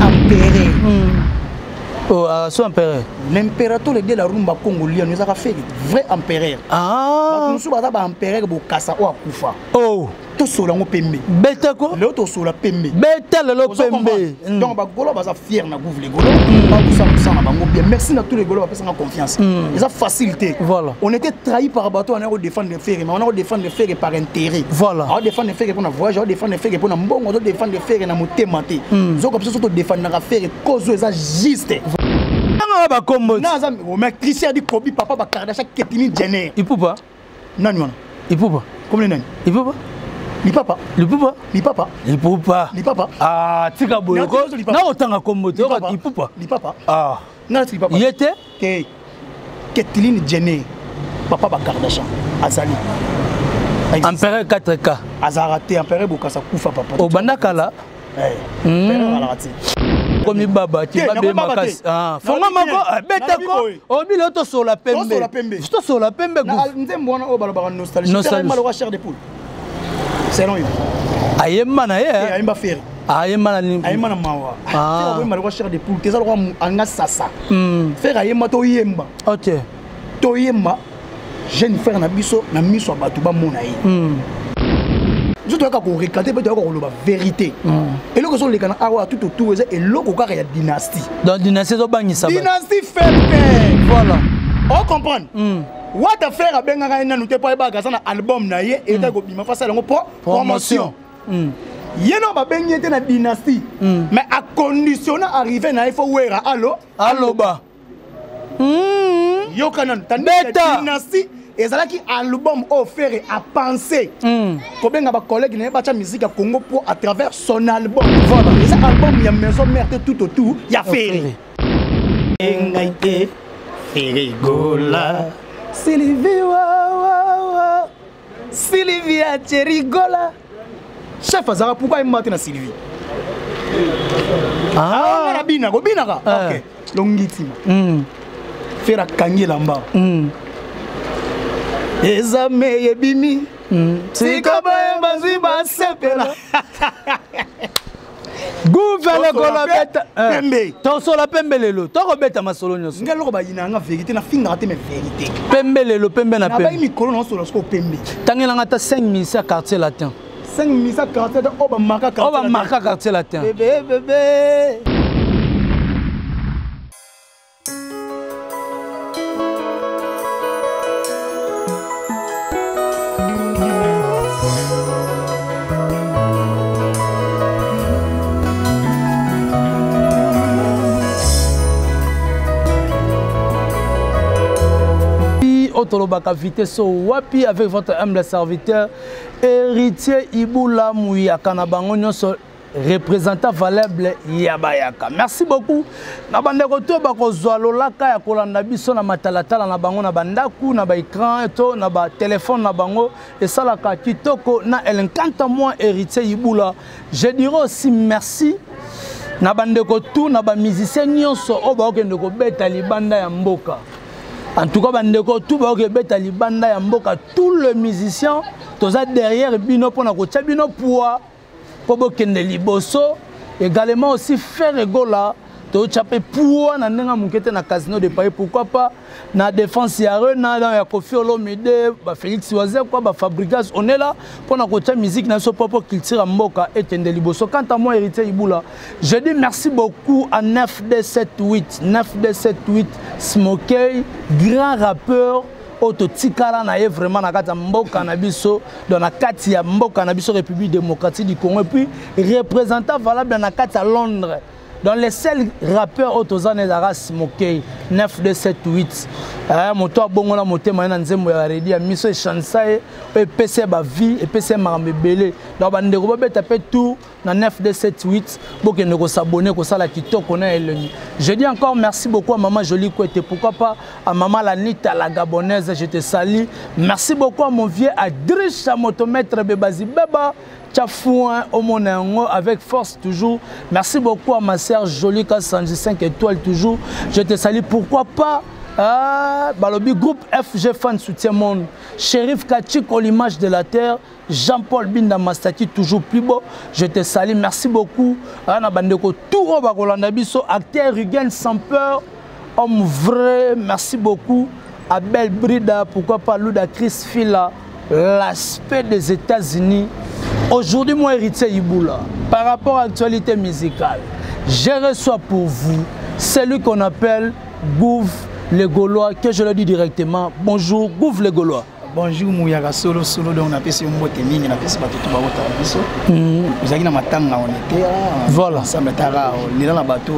empereur. Oh, son empereur. L'impérateur de la rumba congolienne, nous avons fait vrai empereur. Ah. Nous sommes un empereur pour Kassa ou Akufa. Oh. Tout cela on pembe. Beta quoi? L'autre sur la pembe. Beta le pembe. Donc bah golo bah ça fier na gouvre les golo. Pas pour ça na bango bien. Merci à tous les golo parce qu'on a confiance. Ils ont facilité. Voilà. On était trahi par bateau, on a défendre les ferries, mais on a défendre les ferries par intérêt. Voilà. On a défendre les ferries pour na voyage, on a défendre les ferries pour na mbongo, on a défendre les ferries na motématé. Zo comme ça surtout défendre na ferries cause ça juste. Non ba combo. Non ça mais Christian dit Kobi papa ba Kardashian Ketini Jenner. Il peut pas. Non. Il peut pas. Comme les nains. Il peut pas. Li papa. Il peut pas. Li papa. Il peut pas. Li papa. Ah, tika boyo. Na otanga combo. Il peut pas. Li papa. Ah. Non, li papa. Il était que Ketini Jenner. Papa ba Kardashian. Azali. Empereur 4K. Azarate empereur Bokassa Kufa papa. Au Bandakala. Empereur Azarate. Comme baba qui va bien makas. Ah, fonga mako beta ko. Obi loto sur la pembe. Sto sur la pembe go. Nzembona o balaba nostalgie. C'est mal chair de poule. C'est non yo. Ayemma na ye. Ayemba faire. Ayemma na Ayemma na mawa. Ah, oui mal chair de poule. Tezalo ko anga sasa. Faire ayemma to yemba. OK. To yemba. Jeune frère na biso na miso ba tuba mona ye. Je dois regarder la vérité. Et là, on les a tout autour et là, on a dynastie. Dans dynastie, dynastie fait peur. Voilà. On comprend. What the faire à Bengara nous te pas un album na ye et go bima face à la promotion. Yeno ba bengi était na dynastie. Mais à condition d'arriver na il faut wera allo ba. Yo kanan tandis dynastie et ça là qui album offert à penser. Combien de collègues n'ont pas de musique à Congo pour à travers son album. Voilà. Et cet album il y a maison mère tout autour, il y a Ferré. Engaite Ferré Gola. Sylvie wa. Sylvie a Cherigola. Chef Azara pourquoi il m'a na Sylvie? Ah, bina go binaka. OK. Longitima. Fera kangi lamba. Ezame yebimi Sikaba mazimba sepela Gouverne kola beta Pembe Tonso la pembe lelo Toko beta masolo nyoso Ngalo ba yina nga vérité na finga te me vérité Pembe lelo pembe na pembe Na ba mi kolo na solo sko pembe Tangela ngata 5 quartier latin 5 quartier de oba marka quartier latin Bébé Tolobaka vitesse wapi avec votre humble serviteur héritier Iboula Mouya Kanabango nyonso représentant valable Yabayaka. Merci beaucoup. Na bande ko to bako zwalolaka ya kolanda biso na matalatala na bango na bandaku na ba écran to na ba téléphone na bango et salaka kitoko na elenkanta moi héritier Iboula. Je dirais aussi merci na bande ko tout na ba musicien nyonso o ba okende ko beta libanda ya mboka. En tout cas, bandeko tout ba ke beta libanda ya mboka tous les musiciens toza derrière bino pona ko tchabino pour bokende liboso également aussi faire rigola to tchape pour na ndenga mukete na casino de Paris pourquoi pas na défense ya Rena dans ya Kofi Olomide ba Félix Oazé quoi ba Fabrigas on est là pour na ko tcha musique na so propre culture mboka et tende liboso quant à moi héritier Iboula je dis merci beaucoup à 9278 Smokey grand rappeur auto tikala na ye vraiment na kati ya mboka na biso dans la kati ya mboka na biso République démocratique du Congo et puis représentant valable na kati ya Londres dans les seuls rappeurs autozane ezara Smokey 9278 moto abongola motema na nzembo ya redi ya miso echansai e PC ba vie et PC marambebele donc bandeko babeta pe tout na 9278 bokende ko s'abonner ko sala kitoko na eleni je dis encore merci beaucoup à maman Jolie Kouete pourquoi pas à maman Lanita la gabonaise je te salue merci beaucoup à mon vieux Adriche motomètre Bebazi Beba Tchafouin au Monengo avec force toujours. Merci beaucoup à ma sœur Jolie Kassanji 5 étoiles toujours. Je te salue. Pourquoi pas Balobi groupe FG Fan soutient monde. Shérif Kachiko, l'image de la terre. Jean-Paul Binda Mastaki, toujours plus beau. Je te salue, merci beaucoup. Ana Bandeko, tout au Bakolanda Biso, acteur Rugen sans peur, homme vrai, merci beaucoup. Abel Brida, pourquoi pas Louda Chris Fila, l'aspect des États-Unis. Aujourd'hui, moi, héritier Iboula, par rapport à l'actualité musicale, je reçois pour vous celui qu'on appelle Gouv les Gaulois, que je le dis directement. Bonjour, Gouv les Gaulois. Bonjour, Mouyaka Solo, donc on a fait un mot témoin, on a fait un bateau biso. Vous avez un matin, on était voilà. Ça m'est arrivé, on est dans le bateau,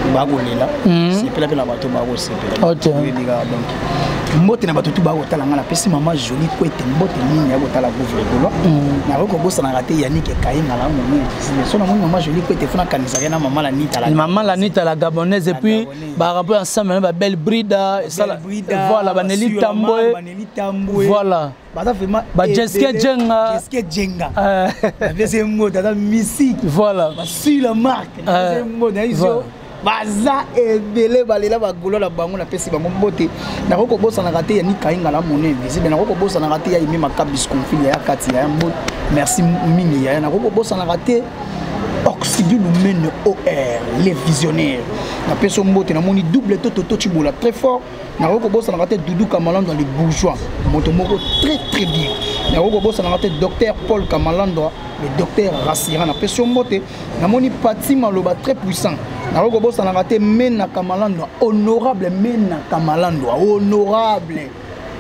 c'est pas la bateau, c'est pas ok. mbote na bato tu ba otala ngala pesi mama joli ko ete mbote nini ya otala Gouv les Gaulois na roko bossa na raté Yannick Kayenga la momo so na mama joli ko ete funa kanisa na mama la nita la gabonaise et puis ba rapport ensemble ba belle brida voilà baneli tamboe voilà ba vraiment ba Jeske Jenga deuxième mot dans musique voilà ba sur la marque deuxième mot iso baza ebele balela bagolo la bango na pesi bango mbote na roko bossa na raté Yannick Kayenga la mono invisible na roko bossa na raté ya imi makabis conflit ya kati ya mbote merci mingi ya na roko bossa na raté Oxydu Lumene OR les visionnaires na peso mbote na moni double toto chibola très fort na roko bossa na raté Doudou Kamalandwa dans les bourgeois moto moko très bien na roko bossa na raté docteur Paul Kamalandwa le docteur Rassira na peso mbote na moni Pati Maloba très puissant na roko bossa na raté Mena Kamalandwa honorable Mena Kamalandwa honorable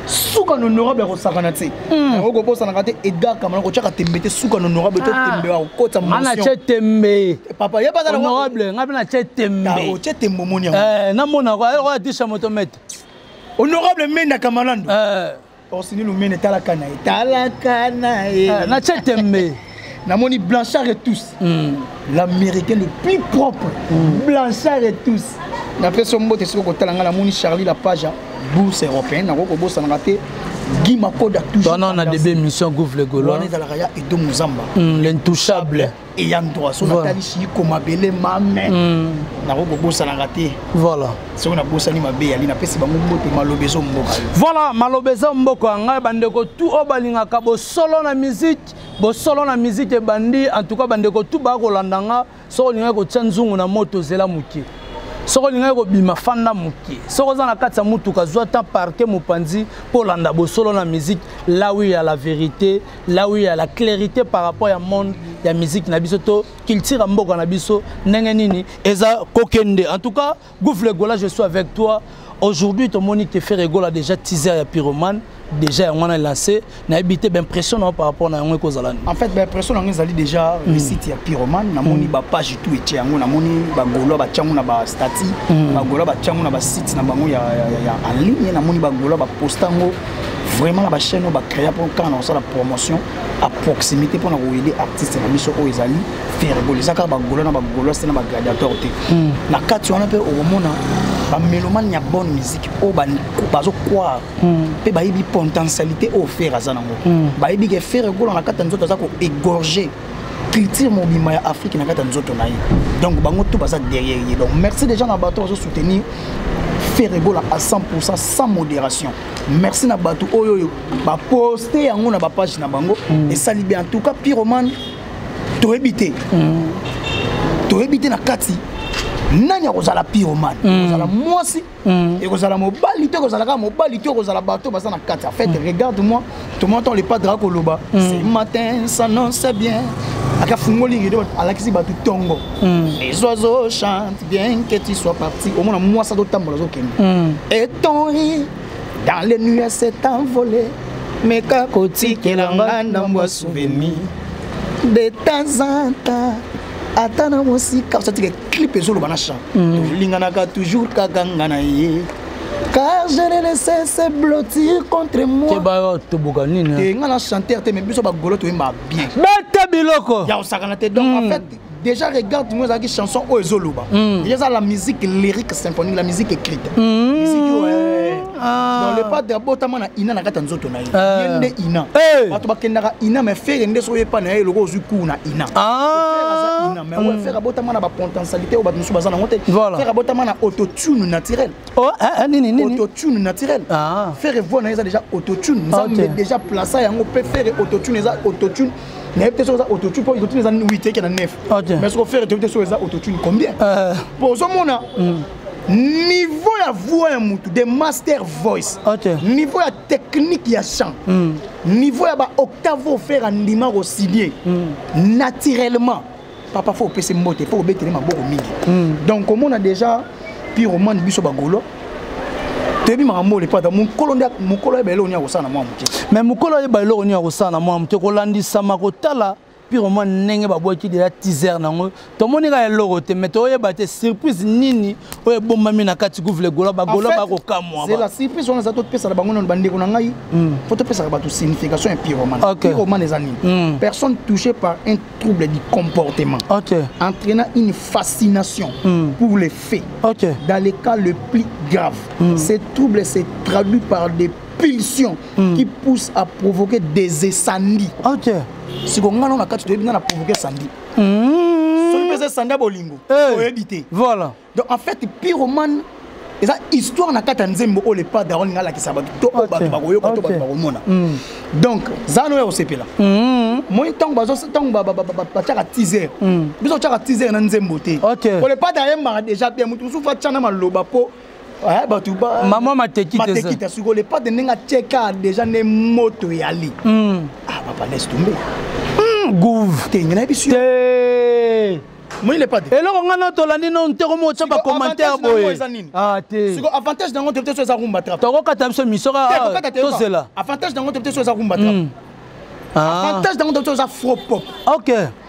souka honorable ko sakanate na roko bossa na raté Edgar Kamalandwa ko chaka tembete souka honorable to tembe wa kota motion ana chetembe papa ya pas honorable ngabe na chetembe o chetembo moni na mona ko ro atisha motomete honorable Mena Kamalandwa Orsini Lumene talakana na chetembe Namoni Blanchard et tous, l'américain le plus propre, Blanchard et tous. Na fait son mot de ce côté, la moni Charlie la page bourse européenne, na roko bossa na raté Guy Makoda toujours. On a des émissions Gouv les Gaulois. On est dans la raya et de Muzamba. L'intouchable. Et Yandroa, son Nathalie Chiko Mabele Mamé. Na roko bossa na raté. Voilà. Si on a bossa ni Mabé, ali na pesi bango mbote malobezo mboka. Voilà, malobezo mboka nga bandeko tout obalinga ka bo solo na musique. Bo solo na musique e bandi en tout cas bandeko tout ba ko landanga so linga ko tsanzungu na moto zela muki. Soko linga ko bima fanda muki. Soko za na kati ya mutuka zwa temps parquet mopanzi pour landa bo solo na musique là où il y a la vérité, là où il y a la clarité par rapport à monde ya musique na biso to culture mboka na biso ndenge nini eza kokende. En tout cas, Gouv les Gaulois, je suis avec toi. Aujourd'hui, ton Monique te fait rigoler déjà teaser à Pyromane. Déjà, on a lancé. On a habité impressionnant par rapport à ce qu'on a. En fait, impressionnant, on a déjà le site de Pyromane. On a une page tout et on a une Gaulois, on a un statut, Gaulois, on a un site en ligne, on a un Gaulois, postango. Vraiment, la chaîne on a créé pour quand on a la promotion à proximité pour nous aider artistes et mission aux alliés faire rigoler. Ça car Gaulois, c'est un gladiateur. La carte on a peu au moment ba mélomane ya bonne musique o ba bazo quoi pe ba yibi potentialité au faire azanango ba yibi ke faire rigoler na carte nzoto za ko égorger culture mobima ya Afrique na carte nzoto na yi. Donc bango tout basa derrière. Donc merci déjà na bateau de soutenir faire rigoler à 100% sans modération. Merci na bateau oyo ba poster yango na ba page na bango et ça libère en tout cas Pyromane to éviter na kati nani akozala Pyromane kozala mwasi et kozala mobali te kozala ka mobali te kozala bateau basa na kati. En fait regarde-moi tout le monde les pas dra koloba ce matin ça non c'est bien aka fungoli rido alakisi batu tongo les oiseaux chantent bien que tu sois parti au moins moi ça doit tambola zo kende et ton rire dans les nuées s'est envolé mais ka koti kelanga na moi souvenir de temps en temps atana musika ça te clip ezolo banasha linganaka toujours kaganga ye car je ne laisse se blottir contre moi te ba to boganine te ngana chanteur te mais biso ba golo to imba bien bete biloko ya osakana te donc en fait déjà regarde moi ça qui chanson o ezoloba déjà la musique lyrique symphonique la musique écrite musique dans le pas de botama na ina na kata nzoto na yende ina bato bakendaka ina mais faire nde so yepa na ye loko ozuku na ina mais ouais faire abotama na ba potentialité ou ba musu bazana ngote faire abotama na autotune naturel autotune naturel faire voix na déjà autotune nous avons déjà placé yango peut faire autotune ça autotune mais peut-être ça autotune pour autotune ça 8 et 9 mais ce qu'on fait peut-être ça autotune combien pour ce moment niveau ya voix ya mutu de master voice niveau ya technique ya chant niveau ya ba octave faire ndima aussi bien naturellement papa faut pese mbote faut betele maboko mingi donc comme on a déjà pyromane biso bagolo tebi makambo le pata mukolo ya belo nya kosana mwa muke mais mukolo ya belo nya kosana mwa muke kolandisa makotala pyromane nenge babwaki de la teaser nango to monika ya logo te mais to yeba te surprise nini oye bombami na kati gouvle gola bagola bakokamwa c'est la surprise on a zato pesa la bango na bandeko na ngai faut te pesa ba to signification ya pyromane pyromane les animes personne touchée par un trouble du comportement entraînant une fascination pour les faits dans les cas le plus grave ces troubles se traduit par des pulsions qui poussent à provoquer des incendies si on a quatre de bien à provoquer Sandy. Sur Sandy bolingo. Éviter. Voilà. Donc en fait pyromane et ça histoire na quatre nzembo o le pas daron ngala ki sababu to o ba bagoyo ko to ba mona. Donc zano ya osepe là. Moi tant bazo tant ba tchaka teaser. Biso tchaka teaser na nzembo te. O le pas daron ma déjà bien mutu soufa tchana maloba po maman matekita sur le pas de nenga tcheka déjà ne moto yali. Papa laisse tomber. Gouv. T'es une habitude. Moi il est pas de. Et là on a tolani non te remo tchamba commentaire boy. T'es. C'est avantage dans notre tête sur sa rumba trap. Toko kata biso misora. To c'est là. Avantage dans notre tête sur sa rumba trap. Avantage dans notre tête sur sa faux pop.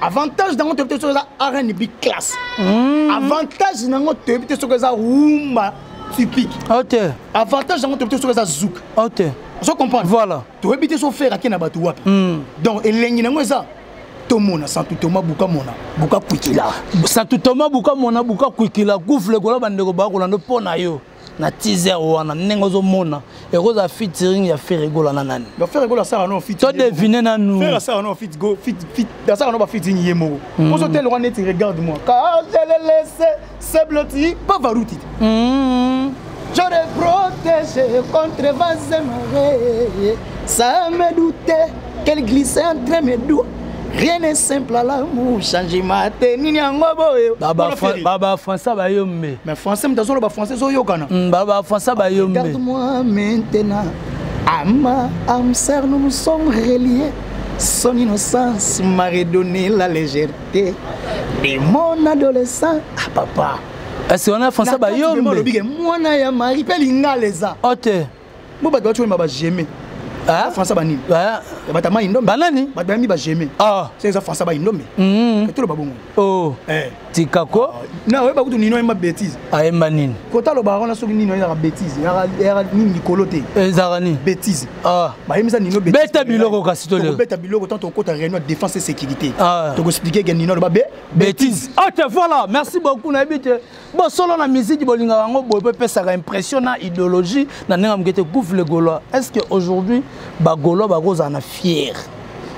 Avantage dans notre tête sur sa R&B classe. Avantage dans notre tête sur sa rumba typique. Avantage dans notre tête sur sa zouk. Tu comprends? Voilà. Tu veux éviter de faire à qui n'a pas tout. Donc, il y a ça. Tout le monde, sans tout le monde, buka kwikila. Sans tout le monde, buka kwikila. Goufle gola bandeko ba kolando pona yo. Na teaser wana nengozo mona. Et rose a featuring ya faire rigola na nani. Donc faire rigola ça non fit. Tu deviner na nous. Faire ça non fit go fit ça non pas featuring yemo. Pour ce tel rwanda tu regarde moi. Car je le laisse c'est blotti pas varouti. J'aurais protégé contre vents et marées. Ça me doutait qu'elle glissait entre mes doigts. Rien n'est simple à l'amour. Changement tenir en gobo. Baba français ba yombe. Mais français me dazo ba français zo yokana. Baba français ba yombe. Regarde-moi maintenant. Ama amser nous sommes reliés. Son innocence m'a redonné la légèreté de mon adolescent. Ah papa. Est-ce qu'on a français ba yombe? Moi na ya mari pe linga leza. Mo ba tu ma ba jamais. Français ba ni. Ba ta ma indombe. Banani? Ba ba mi ba jamais. C'est ça français ba indombe. Que tout le babongo. Tikako? Na we ba kutu nino ma bêtise. Ayemba nini? Kota lo ba rona so nino ya bêtise. Ya ni nikolote. Ezarani. Bêtise. Ba yemisa nino bêtise. Beta biloko kasi to le. Beta biloko tant ton kota réunion défense et sécurité. To go expliquer que nino ba bêtise. OK, voilà. Merci beaucoup na bité. Bon solo na musique bolinga wango boy peut ça impression na idéologie na nenga mgete goufle golo. Est-ce que aujourd'hui ba golo ba goza na fier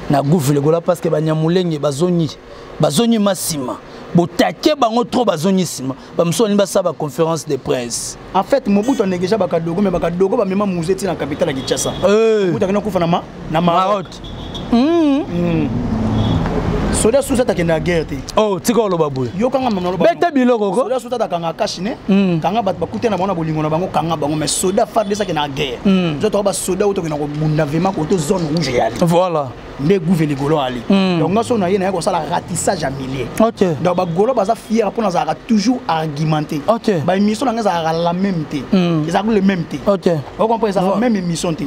na goufle golo parce que ba nyamulenge bazoni massima. Botake bango trop bazoni sima. Ba msoni ba sa ba conférence de presse. En fait Mobutu négeja ba kadogo mais ba kadogo ba mema muzeti na capitale ya Kinshasa. Mobutu akena kufa na Maroc. Soda susa ta kena guerre te. Tiko lo baboy. Yo kanga mamna lo. Beta biloko ko. Soda susa ta kanga kashine. Kanga bat bakute na bona bolingo na bango kanga bango mais soda farde ça kena guerre. Je to ba soda auto kena ko bunda vema ko to zone rouge yali. Voilà. Ne gouverne golo ali. Donc ngaso na yena ko sala ratissage à milliers. Donc ba golo ba za fier pour na za toujours argumenter. Ba émission na za la même té. Ils ont le même té. Vous comprenez ça même émission té.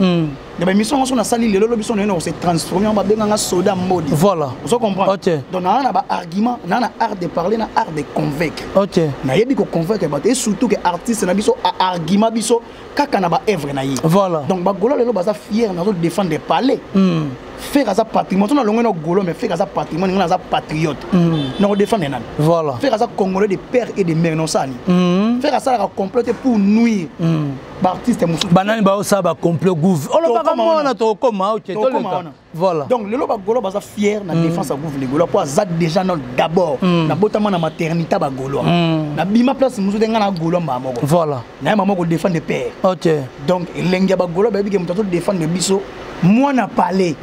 Ba émission on a sali le lobiso na on s'est transformé en ba benga soda mode. Voilà. Vous comprenez? Donc, on a un argument, on a un art de parler, on a un art de convaincre. On a un convaincre, et surtout que l'artiste a un argument, il a un œuvre. Voilà. Donc, on a fier de défendre des palais. faire à sa patrimoine. On a l'ongé no golo, mais faire à sa patrimoine, on a sa patriote. Non, défendre nan. Voilà. Faire à sa congolais de père et de mère non ça ni. Faire à ça la compléter pour nuire. Artiste musu. Banani ba ça ba complet gouv. On le pas comment na to comment OK to le cas. Voilà. Donc le loba golo ba fier na défense à gouv les golo pour ça déjà non d'abord na botama na maternité ba golo. Na bima place musu denga na golo mama. Voilà. Na mama ko défendre de père. OK. Donc lenga ba golo ba bi ke mutato défendre biso moi na parler.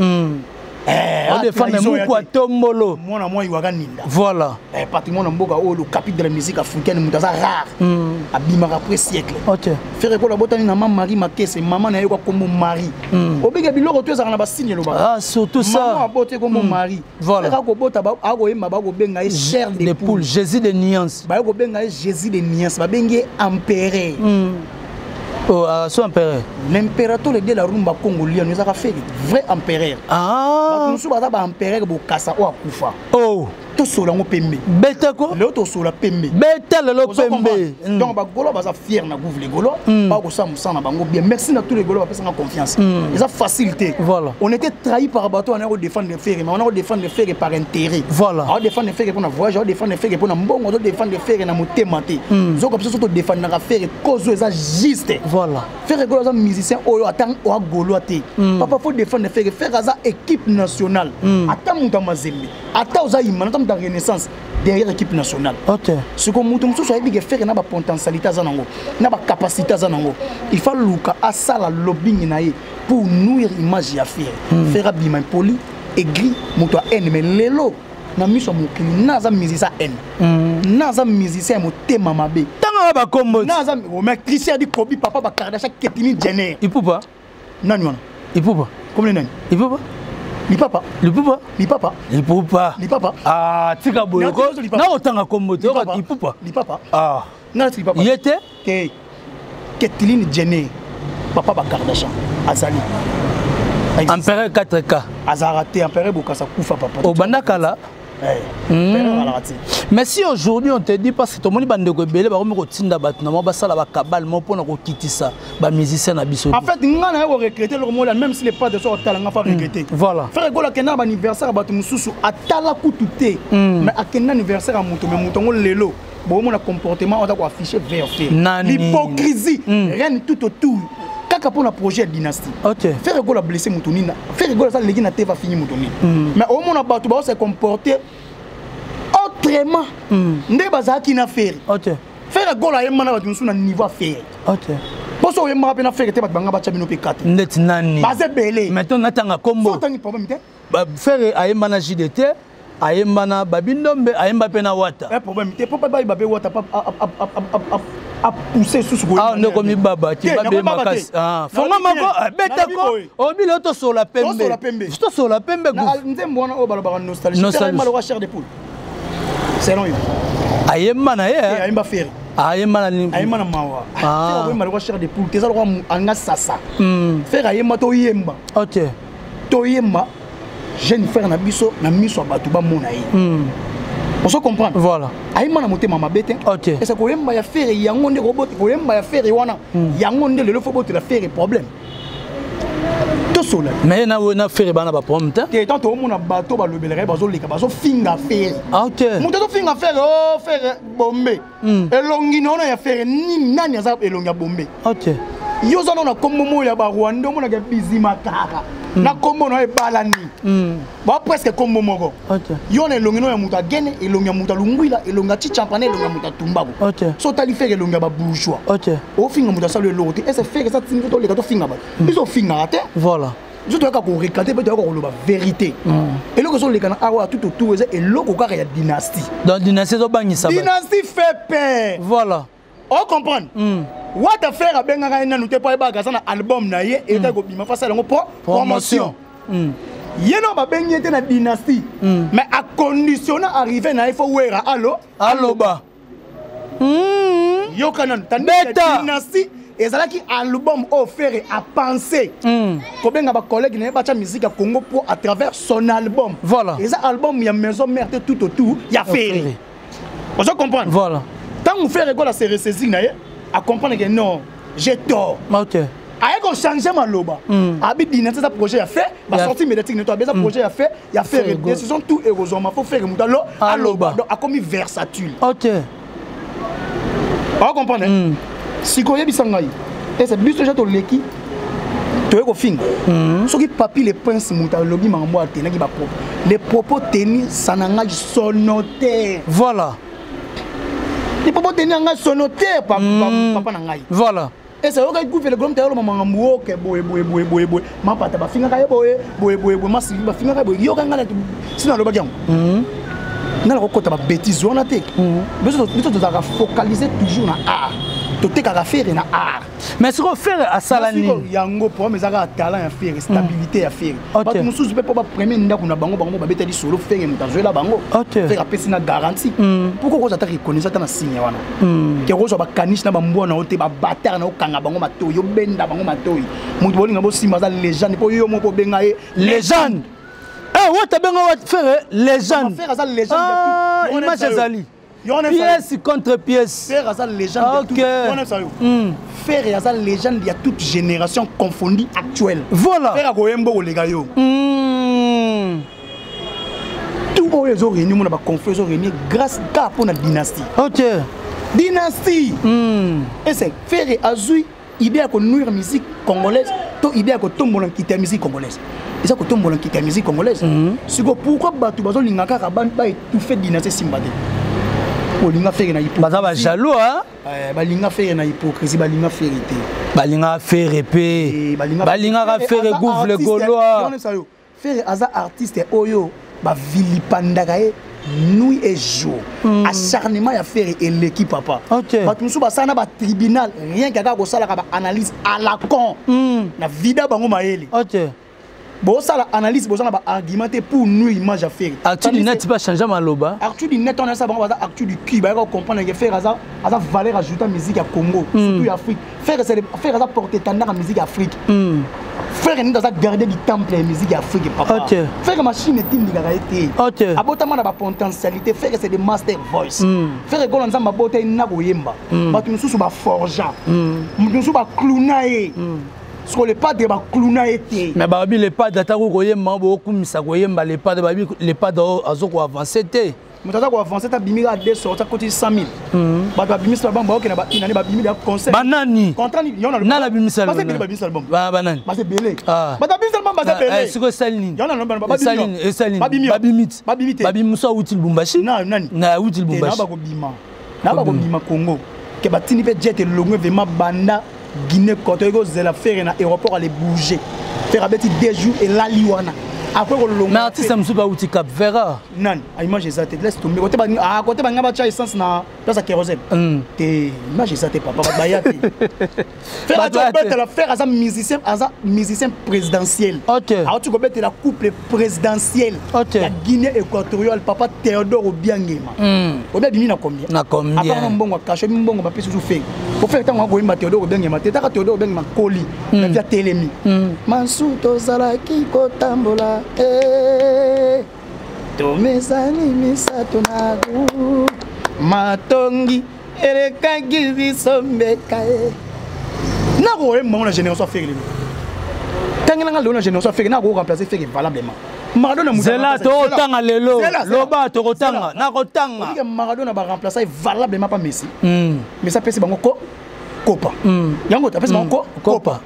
On défend les moukou à tombolo. Moi iwaga ninda. Voilà. Patrimoine mboka o le capite de la musique africaine mutaza rare. Abima après siècle. OK. Faire ko la botani na maman Marie Makese maman na yo comme mari. Obega biloko to ezaka na ba signe lo ba. Ah surtout ça. Maman boté comme mari. Voilà. Ka ko bota ba ako yemba ba ko benga e chair de poule. Jésus de nuance. Ba ko benga e Jésus de nuance ba bengi empereur. Oh, son empereur. L'impérateur de la rumba congolienne nous a fait vrai empereur. Ah. Nous sommes pas empereur bo kasa o akufa. Oh. To sola ngo pembe. Beta ko? Le to sola pembe. Beta le lo pembe. Donc ba golo ba za fier na gouvre les golo, ba ko sa musa na bango bien. Merci na tous les golo ba pesa confiance. Ils ont facilité. Voilà. On était trahi par bateau on a défendre les frères mais on a défendre les frères par intérêt. Voilà. On défendre les frères pour na voyage, on défendre les frères pour na mbongo, on défendre les frères na motématé. Zo comme ça surtout défendre na frères cause ça juste. Voilà. Faire golo za musicien oyo attend o golo té. Papa faut défendre les frères faire ça équipe nationale. Attends muta mazembe. Attends oza imana dans renaissance derrière l'équipe nationale. OK. Ce que nous tous savons que faire na ba potentialité zanango, na ba capacité zanango. Il faut luka asala lobbying naie pour nuire image ya faire. Faire bima poli aigri muto haine mais lelo na miso mokili naza musicien haine. Naza musicien motema mabe. Tanga ba kombo. Naza o mais Christian di Kobi papa ba Kardashian Ketini Jenner. Il peut pas. Nani wana? Il peut pas. Comme nani? Il peut pas. Li papa. Il peut pas. Li papa. Il peut pas. Li papa. Ah, tika boyoko. Na otanga kombo te il peut pas. Li papa. Ah. Na li papa. Il était que Ketini Jenner papa ba Kardashian azali. Empereur 4K. Azarate empereur bokasa kufa papa. Au bandakala. Mais si aujourd'hui on te dit parce que tout le monde bande ko belé ba ko tinda batna ba sala ba kabal mo pona ko kitisa ba musicien na biso. En fait ngana yo regretter le mot même si les pas de so talanga fa regretter. Voilà. Faire gola kena ba anniversaire ba mususu atala kututé mais akena anniversaire a muto mais muto ngo lelo bo mo na comportement on doit afficher vert fait. L'hypocrisie règne tout autour. Kaka pour un projet de dynastie. OK. Faire gola blesser mutonina. Faire gola ça légui na te va finir mutonina. Mais au moins ba to ba se comporter autrement. Ndé bazaki na faire. OK. Faire gola yemana ba tunsu na niveau faire. OK. Poso yemma pe na faire te ba banga ba chamino pe 4. Net nani. Bazé belé. Maintenant natanga combo. Faut tangi problème te. Ba faire ayemana JDT, ayemana babindombe, ayemba pe na wata. Un problème te papa ba babé wata a pousser sous ce ah on est comme baba tu vas bien makas ah fonga mako beta ko obile to sur la pembe to sur la pembe na nzembo wana o balaba nostalgie c'est mal au chair de poule c'est non ayemma na ye ayemba faire ayemma na ayemma na mawa ah c'est mal au chair de poule teza lo anga sasa faire ayemma to yemba OK to yemba jeune frère na biso na miso batu ba mona yi on se comprend. Voilà. Aïma na moté mama bête. OK. Et ça ko yemba ya faire yango nde robot ko yemba ya faire wana. Yango nde le faut bote la faire problème. To sola. Mais na faire bana ba problème ta. Té tant to mona bateau ba lobelere bazo leka bazo finga faire. OK. Moto to finga faire oh faire bombe. Elongi na ya faire ni nani aza elongi bombe. OK. Yo zana na kombo ya ba Rwanda mona ga bizima kaka. Na kombo na e balani. Ba presque kombo moko. OK. Yo na elongi no ya muta gene, elongi ya muta lungwila, elongi ya chichampane, elongi ya muta tumbabo. OK. So tali faire elongi ya ba bourgeois. OK. O finga muta salo lote, est-ce faire ça tinga to le to finga ba. Biso finga ate. Voilà. Je dois ko recater peut ko lo ba vérité. Et loko so le kana awa tout autour et loko ka ya dynastie. Dans dynastie do bangisa ba. Dynastie fait peur. Voilà. On comprend. What a faire à benga na nous te pas ba na album na ye et ta ko bima fa sala ngo promotion. Yeno ba bengi te na dynastie. Mais à condition arriver na il faut wera allo ba. Yo kanan tandis dynastie ezalaki album offert à penser. Ko benga ba collègue na ba cha musique à Congo pour à travers son album. Voilà. Et ça album ya maison mère tout autour ya faire. On se comprend. Voilà. Tant on fait rigole à se ressaisir na ye à comprendre que non, j'ai tort. OK. Aïe qu'on change ma loba. Habite dynastie ça projet a fait. Bah sorti médiatique nettoie. Bien ça projet a fait. Il a fait décision tout heureusement. Faut faire mutalo à loba. Donc a commis versatile. Ok. Vous comprenez? Si vous avez bisangai, et c'est juste que l'équipe, tu es au fin. Ce qui papi les princes mutalo lobby mambo a tenu qui va propos. Les propos tenus ça n'engage sonoté. Voilà. Les propos tenus engagent sonoté papa n'engage. Voilà. Et c'est vrai que vous faites le grand théâtre maman mambo que boy. Ma pata ba finga kaye boy. Ma si ba finga kaye boy. Yo kanga la sinon le bagian. N'a pas côté ma bêtise on a té. Mais tu dois focaliser toujours na art. Tu t'es qu'à faire na art. Mais ce qu'on fait à Salani. Yango pour mes aga talent à faire, stabilité à faire. Parce que nous sous pas premier nda kuna bango ba beta di solo faire muta jouer la bango. Faire apesi na garantie. Pourquoi vous attaquer connaissance na signe wana. Que vous ba kanish na bambo na ote ba batter na okanga bango mato yo benda bango mato. Mutu bolinga bo simba za légende po yo mo po benga e légende. Eh, ouais, t'as bien faire légende. Faire ça légende. Image Azali. Pièce contre pièce. Faire ça légende. Faire ça légende, il y a toute génération confondue actuelle. Voilà. Faire Goembo les gars. Tout les autres réunis, on a conflit, ils ont réuni grâce à la dynastie. Ok. Dynastie. Et c'est faire Azui, idée à nourrir musique congolaise, to idée à tomber quitter la musique congolaise. Et ça que tomber quitter la musique congolaise. C'est pourquoi tu vas l'ingaka raban pas tout fait dynastie simbade. Balinga faire na hypocrisie. Baza ba jaloux hein. Balinga faire na hypocrisie, balinga faire été. Balinga faire épée. Balinga faire gouffre le gaulois. Faire aza artiste oyo ba vilipandaka e nuit et jour. Acharnement ya faire et l'équipe papa. OK. Ba tumusu ba sana ba tribunal rien qu'à ko sala ka ba analyse à la con. Na vida bango maele. OK. Bon ça la analyse bon ça ba argumenter pour nous image à faire. Actu du net pas changer maloba. Actu du net on a ça bon actu du cul ba comprendre que faire ça valeur ajoutée à musique à Congo surtout Afrique. Faire ça porter tendance à musique Afrique. Faire ni dans ça garder du temple à musique Afrique papa. OK. Faire machine team ni garder. OK. Abotama na ba potentialité faire c'est des master voice. Faire ko nzamba bota ina ko yemba. Ba tu mususu ba forja. Mususu ba clownaye. Sur les pas de ma clouna été. Mais babi les pas d'attaque koye mambo kumisa koye mba les pas de babi les pas d'azoko avancer té. Mutata ko avancer ta bimira à 200 ça coûte 100 000. Ba bimisa album ba ke na ba inani ba bimira concert. Banani. Contrat ni yona na la bimisa album. Ba bimisa album. Ba banani. Ba c'est belé. Ba bimisa album ba c'est belé. Eh siko Saline. Yona no ba Saline et Saline. Babimit. Babimusa util Bumbashi. Nani. Na util Bumbashi. Na ba ko bima. Na ba ko bima Congo. Ke ba tini pe jet longue vraiment banda Guinée quand on a faire un aéroport aller bouger faire avec 2 jours et la liwana après le mais artiste me souba outil Cap Vera non image ça te laisse tomber côté à côté ba ngaba cha essence na place à kérosène té image ça te papa ba ya faire un musicien présidentiel. OK. Alors tu connais la couple présidentielle. OK. La Guinée équatoriale papa Théodore Obiangema. Obi bimi na combien? Na combien? Après mbongo caché mbongo ba pesi souffrir. Pour faire tant ko imba Théodore Obiangema, teta Théodore Obiangema koli na via telemi. Mansuto zalaki kotambola Tomesani misato nagu Matongi elekaki bisombeka na ko mo na génération faire tangela nga na génération faire na ko remplacer faire valablement Maradona Zela to tanga lelo loba to tanga na ko tanga Maradona ba remplacer valablement pas Messi mais ça pèse bango copa yango ta pèse bango copa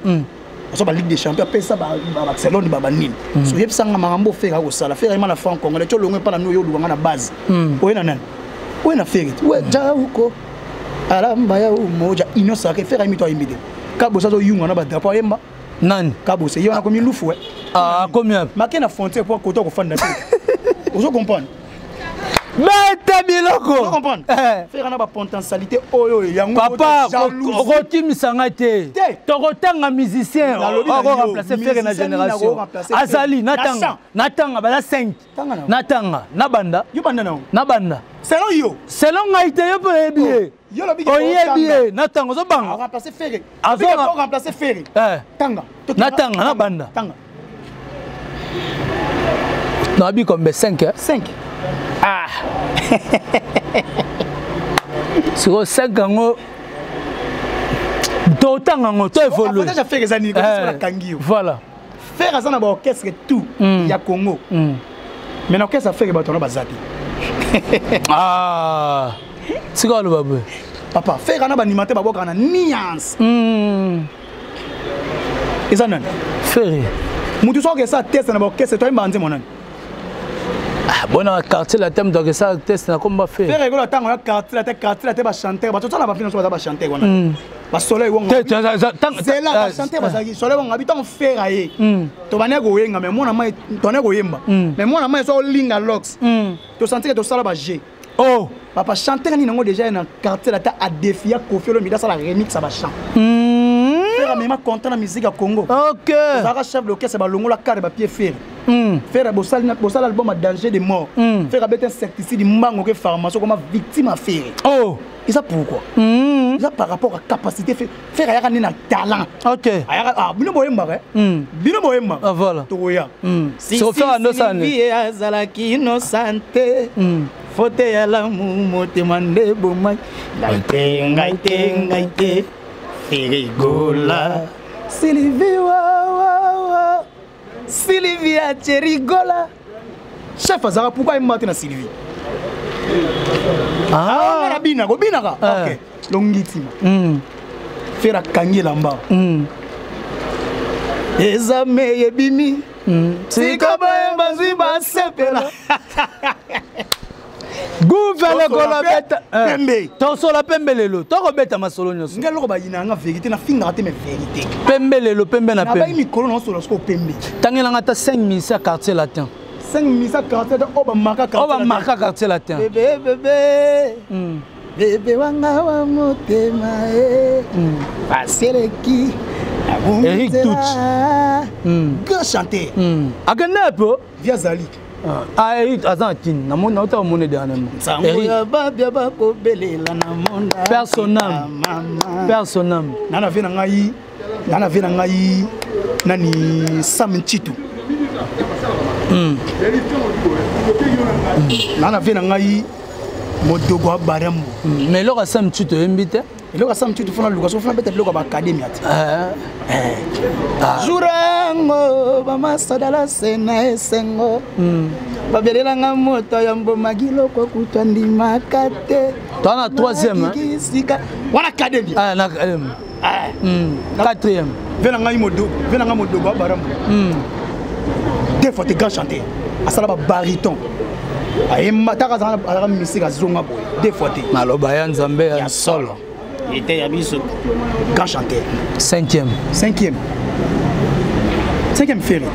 so ba Ligue des Champions pèse ba Barcelone ba nini so yeb sanga mangambo faire ko sala faire ma na franc congolais to longo pa na no yo luanga na base oyena nani oyena faire we jauko alamba ya umoja inosa ke faire imito imide kabo sazo yunga na ba drapeau yemba nani kabo se yona komi lufu we combien marqué na frontière pour côté ko fanda vous comprenez Bête biloko. Vous comprenez faire na ba potentialité oyo yango papa rotimisa ngate tokotanga musicien on remplacer faire na génération azali natanga bala 5 natanga nabanda yo banda na nabanda selon ngaite yo pe bien yo lo bi oyebi natanga zo banga remplacer faire azora remplacer faire tanga natanga nabanda tanga na bi comme 5 ah sur 5 ans autant ngo to évoluer avantage faire les années la kangi voilà faire ça na ba orchestre tout ya Congo mais na orchestre faire ba tona bazati ah c'est quoi le babou papa faire na ba animateur ba boka na nuance eza nani faire mutu so que ça test na ba orchestre to imbanze monani bon na quartier la thème donc ça test na comme ba faire faire rigolo tango na quartier la te ba chanter ba to na ba fina so ba chanter wana ba soleil wonga c'est là ba chanter ba saki soleil wonga biton faire aye to bane go yenga mais mona mai to ne go yemba mais mona mai so linga locks to sentir que to sala ba G oh papa chanter ni nango déjà na quartier la ta a défier Koffi Olomide ça la remix ba chant faire même content na musique à Congo OK ça va chef l'orchestre ba longo la carte ba pied faire faire bosal album à danger de mort faire bête insecticide mango que pharmacie comme victime à faire oh et ça pourquoi ça par rapport à capacité faire aya na talent OK ah bino boyemba bino boyemba ah voilà toya si faire no ça vie azalaki innocente faute ya l'amour motema nde bomai ngaite rigola Sylvie wa Sylvie a rigola chef azara pourquoi il m'a na Sylvie ah na binaka OK longitima faire kangi lamba ezame yebimi sikaba bazima sepela Gouverne kolobeta pembe to so la pembe lelo to kobeta masolo nyoso ngelo ba yina nga vérité na finga te mais vérité pembe lelo pembe na pembe na ba mi kolon so lo pembe tangela ngata 5000 quartier latin 5000 quartier de oba marka quartier latin bébé wanga wa motema paseleki Eric Touch grand chanteur agenda peu via Zalik ah Eric azantin na mona ota mona dernièrement Eric babia ba ko belela na monda personnel nana vena ngai nani Sam Chitu nana vena ngai modogo abaramo mais lo ka Sam Chitu invité il a Sam Chitu fona luka so fona peut-être luka ba academy ati jurango ba masadala sena esengo babelela nga moto ya mboma giloko kutandi makate toi na 3e wana academy ah na academy 4e vena nga modogo abaramo des fois t'es grand chanteur asala ba baryton ayemba taka za musique azonga boy des fois t'es maloba ya nzambe ya solo était ya biso grand chanteur 5e ferry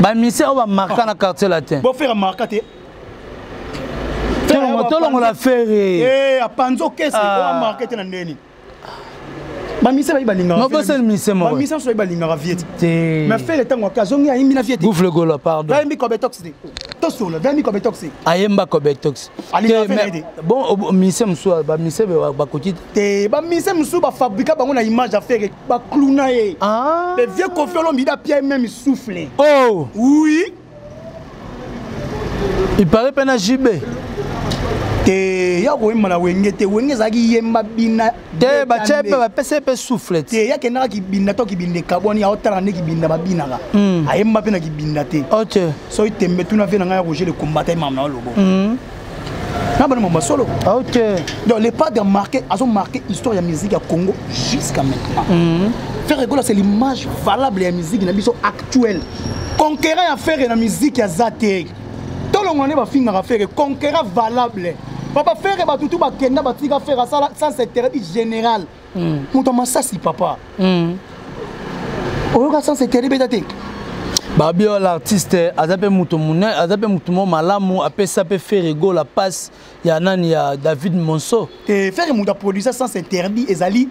ba mise o ba marka na quartier latin bo faire marka te faire motolo la ferry apanzo kesi o marka te na ndeni ba mise ba balinga ma bosse mise mo ba mise so balinga vieti mais faire tango okazongi ayimbi na vieti boufle golo pardon ayimbi ko betox de to solo ayimbi ko betox ayemba ko betox bon mise mso ba mise ba kokite te ba mise mso ba fabriquer bango na image à faire ba clouna ye le vieux Koffi Olomide da pierre même souffler oh oui il paraît pena JB te ya ko imana wenge te wenge zaki yemba bina te ba chepe ba PCP souffle te ya kenaka ki binda to ki binde kaboni ya otala ne ki binda ba binaka ayemba pena ki binda te OK so itembe tuna vena nga ya Roger le combattant mamna lobo na bana mamba solo OK donc les pas de marquer a marqué histoire de musique à Congo jusqu'à maintenant faire rigoler c'est l'image valable de la musique na biso actuelle conquérant à faire la musique ya zate tout le monde va finir à faire conquérant valable papa faire ba tutu ba kenda ba tika faire ça sans interdit général muto masasi papa oyoka sans interdit betate babio l'artiste azape muto mune azape muto mo malamu apesa pe faire rigoler la passe ya nani ya David Monso te faire muto produire sans interdit ezali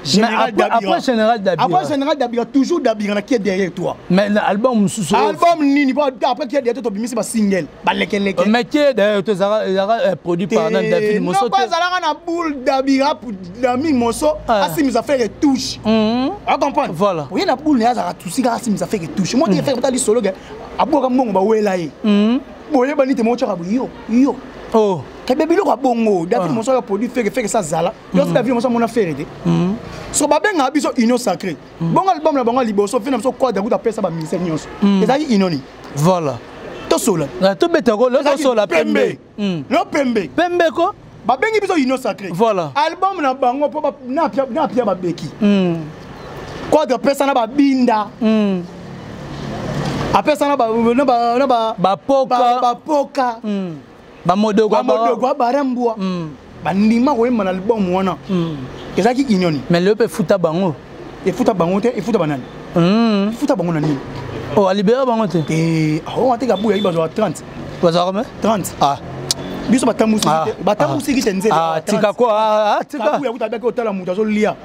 Général Dabira. Après Général Dabira, toujours Dabira qui est derrière toi. Mais l'album album nini après qui est derrière toi, c'est un single. Mais qui est derrière toi, ça produit par David Monso. Non pas ça la boule Dabira pour David Monso, asi mes affaires touche. Tu comprends? Voilà. Oui, la boule là ça touche, asi mes affaires touche. Moi qui faire solo gars, aboka mbongo ba wela yi. Boye bani te mo chaka yo. Oh. Bébé le bongo, David mon a produit fait ça zala. Yo c'est David mon a fait été. So ba benga biso union sacrée. Bon album la bango liboso fait so quoi d'abord appeler ça ba ministère nyonso. Ezali inoni. Voilà. To sola. Na to betako le sola pembe. No pembe. Pembe ko? Ba bengi biso union sacrée. Voilà. Album na bango po na pia ba beki. Quoi de personne na ba binda. Après ça na ba poka. Ba modo gwa barambwa. Ba ndima ko yema na album wana. Ezaki inyoni. Mais le pe futa bango. E futa bango te, e futa banani. Futa bango na nini? Oh, a libéré bango te. On te gabu ya iba 30. Baza combien? 30. Ah. Biso batamusi ki tenze. Ah, tika quoi? Tika. Kabu ya kutabeka otala mutu azo lia.